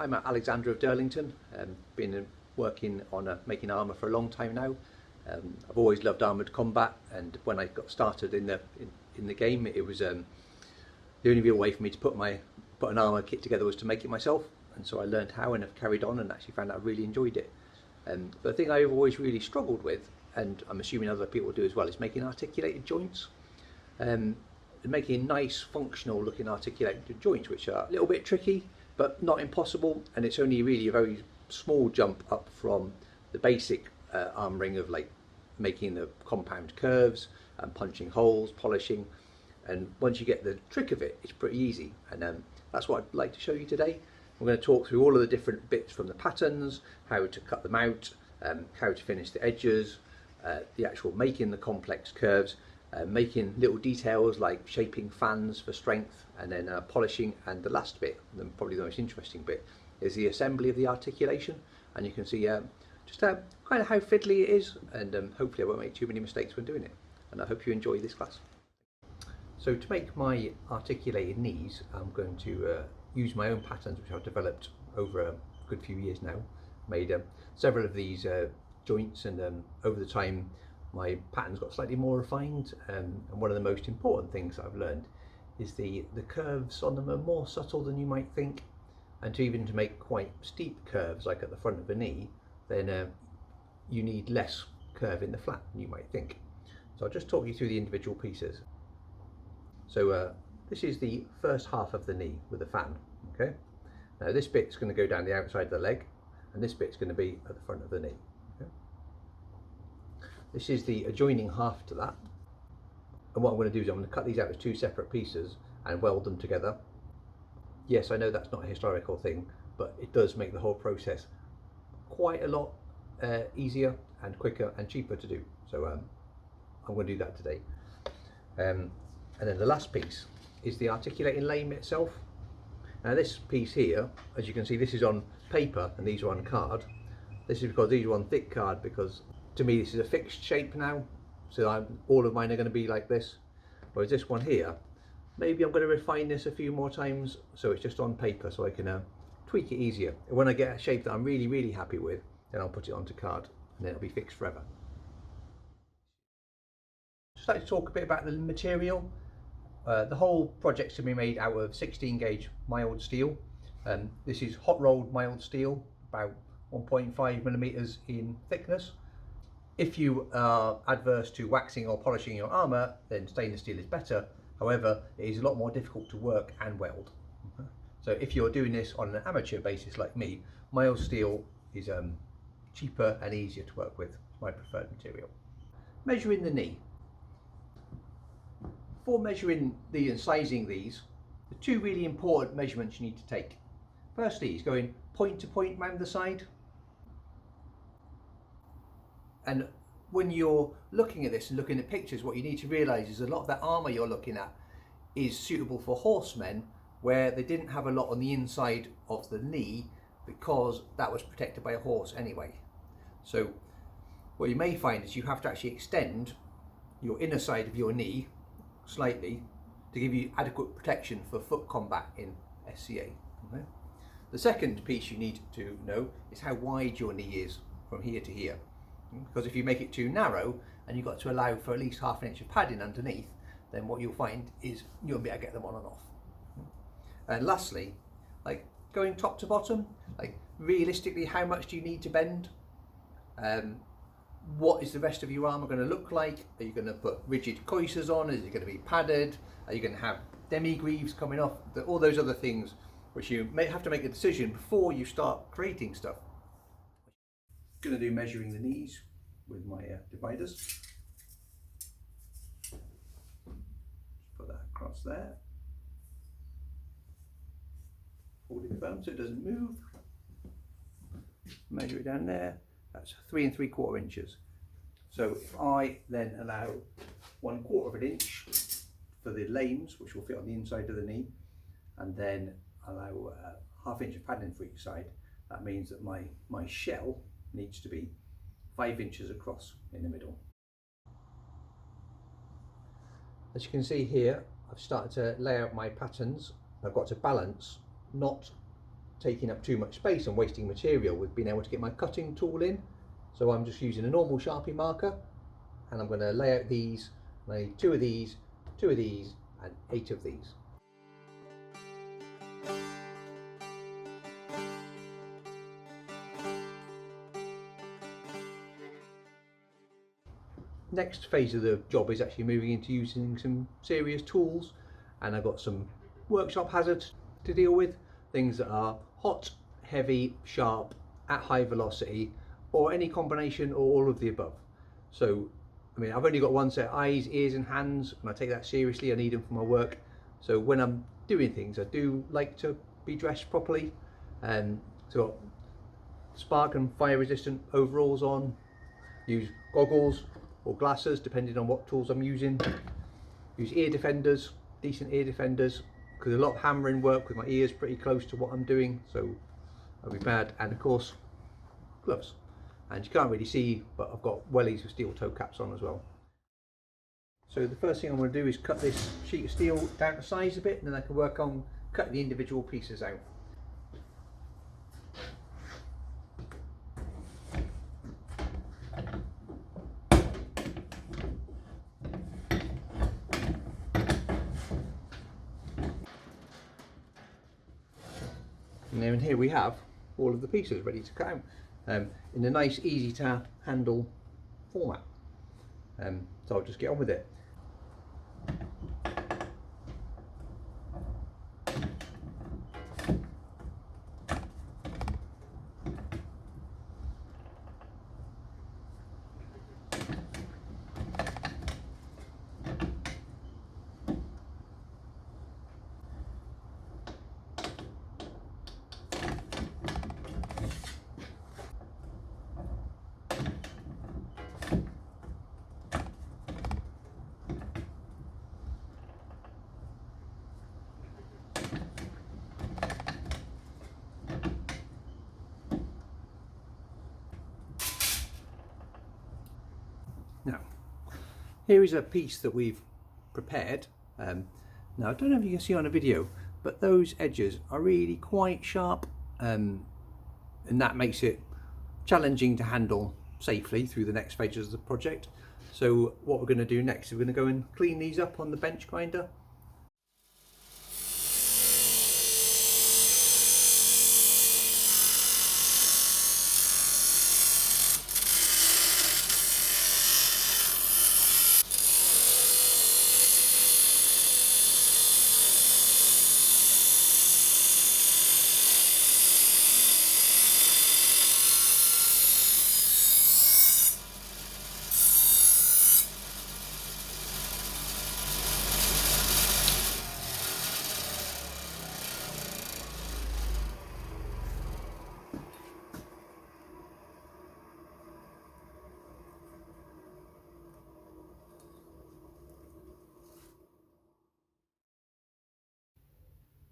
I'm Alexander of Derlington. Been working on making armour for a long time now. I've always loved armoured combat, and when I got started in the game, it was the only real way for me to put an armour kit together was to make it myself, and so I learned how and have carried on and actually found out I really enjoyed it. But the thing I've always really struggled with, and I'm assuming other people do as well, is making articulated joints. Making nice, functional looking articulated joints, which are a little bit tricky, but not impossible, and it's only really a very small jump up from the basic armouring of like making the compound curves and punching holes, polishing, and once you get the trick of it, it's pretty easy, and that's what I'd like to show you today. We're going to talk through all of the different bits from the patterns, how to cut them out, how to finish the edges, the actual making the complex curves, making little details like shaping fans for strength, and then polishing, and the last bit, and probably the most interesting bit, is the assembly of the articulation. And you can see just kind of how fiddly it is, and hopefully I won't make too many mistakes when doing it, and I hope you enjoy this class. So to make my articulated knees, I'm going to use my own patterns which I've developed over a good few years now. Made several of these joints, and over the time my patterns got slightly more refined, and one of the most important things I've learned is the curves on them are more subtle than you might think, and to make quite steep curves like at the front of the knee, then you need less curve in the flat than you might think. So I'll just talk you through the individual pieces. So this is the first half of the knee with a fan. Okay, now this bit's going to go down the outside of the leg, and this bit's going to be at the front of the knee. This is the adjoining half to that, and what I'm going to do is I'm going to cut these out as two separate pieces and weld them together. Yes, I know that's not a historical thing, but it does make the whole process quite a lot easier and quicker and cheaper to do. So I'm going to do that today. And then the last piece is the articulating lame itself. Now this piece here, as you can see, this is on paper and these are on card. This is because these are on thick card, because to me this is a fixed shape now, so all of mine are going to be like this, whereas this one here, maybe I'm going to refine this a few more times, so it's just on paper so I can tweak it easier. And when I get a shape that I'm really happy with, then I'll put it onto card and then it'll be fixed forever. Just like to talk a bit about the material. The whole project's to be made out of 16 gauge mild steel. This is hot rolled mild steel, about 1.5 millimeters in thickness. If you are adverse to waxing or polishing your armour, then stainless steel is better. However, it is a lot more difficult to work and weld. So if you're doing this on an amateur basis like me, mild steel is cheaper and easier to work with. It's my preferred material. Measuring the knee. For measuring these and sizing these, the two really important measurements you need to take. Firstly is going point to point round the side. And when you're looking at this and looking at pictures, what you need to realise is a lot of that armour you're looking at is suitable for horsemen, where they didn't have a lot on the inside of the knee because that was protected by a horse anyway. So what you may find is you have to actually extend your inner side of your knee slightly to give you adequate protection for foot combat in SCA. Okay? The second piece you need to know is how wide your knee is from here to here. Because if you make it too narrow and you've got to allow for at least half an inch of padding underneath, then what you'll find is you'll be able to get them on and off. And lastly, like going top to bottom, like realistically, how much do you need to bend? What is the rest of your armour going to look like? Are you going to put rigid coisters on? Is it going to be padded? Are you going to have demi-greaves coming off? All those other things which you may have to make a decision before you start creating stuff. Going to do measuring the knees with my dividers. Just put that across there. Holding the bone so it doesn't move. Measure it down there. That's 3 3/4 inches. So if I then allow 1/4 of an inch for the lames, which will fit on the inside of the knee, and then allow half inch of padding for each side, that means that my shell needs to be 5 inches across in the middle. As you can see here, I've started to lay out my patterns. I've got to balance not taking up too much space and wasting material with being able to get my cutting tool in. So I'm just using a normal Sharpie marker, and I'm going to lay out these, lay 2 of these, 2 of these, and 8 of these. Next phase of the job is actually moving into using some serious tools, and I've got some workshop hazards to deal with, things that are hot, heavy, sharp, at high velocity, or any combination or all of the above. So I mean, I've only got one set of eyes, ears and hands, and I take that seriously. I need them for my work. So when I'm doing things, I do like to be dressed properly. So got spark and fire resistant overalls on, use goggles or glasses depending on what tools I'm using. Use ear defenders, decent ear defenders, because a lot of hammering work with my ears pretty close to what I'm doing, so I'll be bad. And of course, gloves. And you can't really see, but I've got wellies with steel toe caps on as well. So the first thing I'm going to do is cut this sheet of steel down to size a bit, and then I can work on cutting the individual pieces out. And then here we have all of the pieces ready to cut out in a nice, easy to handle format. So I'll just get on with it. Now, here is a piece that we've prepared. Now, I don't know if you can see on a video, but those edges are really quite sharp, and that makes it challenging to handle safely through the next phases of the project. So what we're going to do next is we're going to go and clean these up on the bench grinder.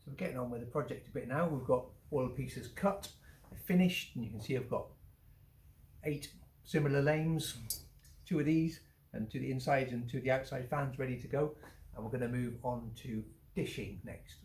So we're getting on with the project a bit now. We've got all the pieces cut, finished, and you can see I've got 8 similar lanes, 2 of these, and to the inside and to the outside fans ready to go. And we're going to move on to dishing next.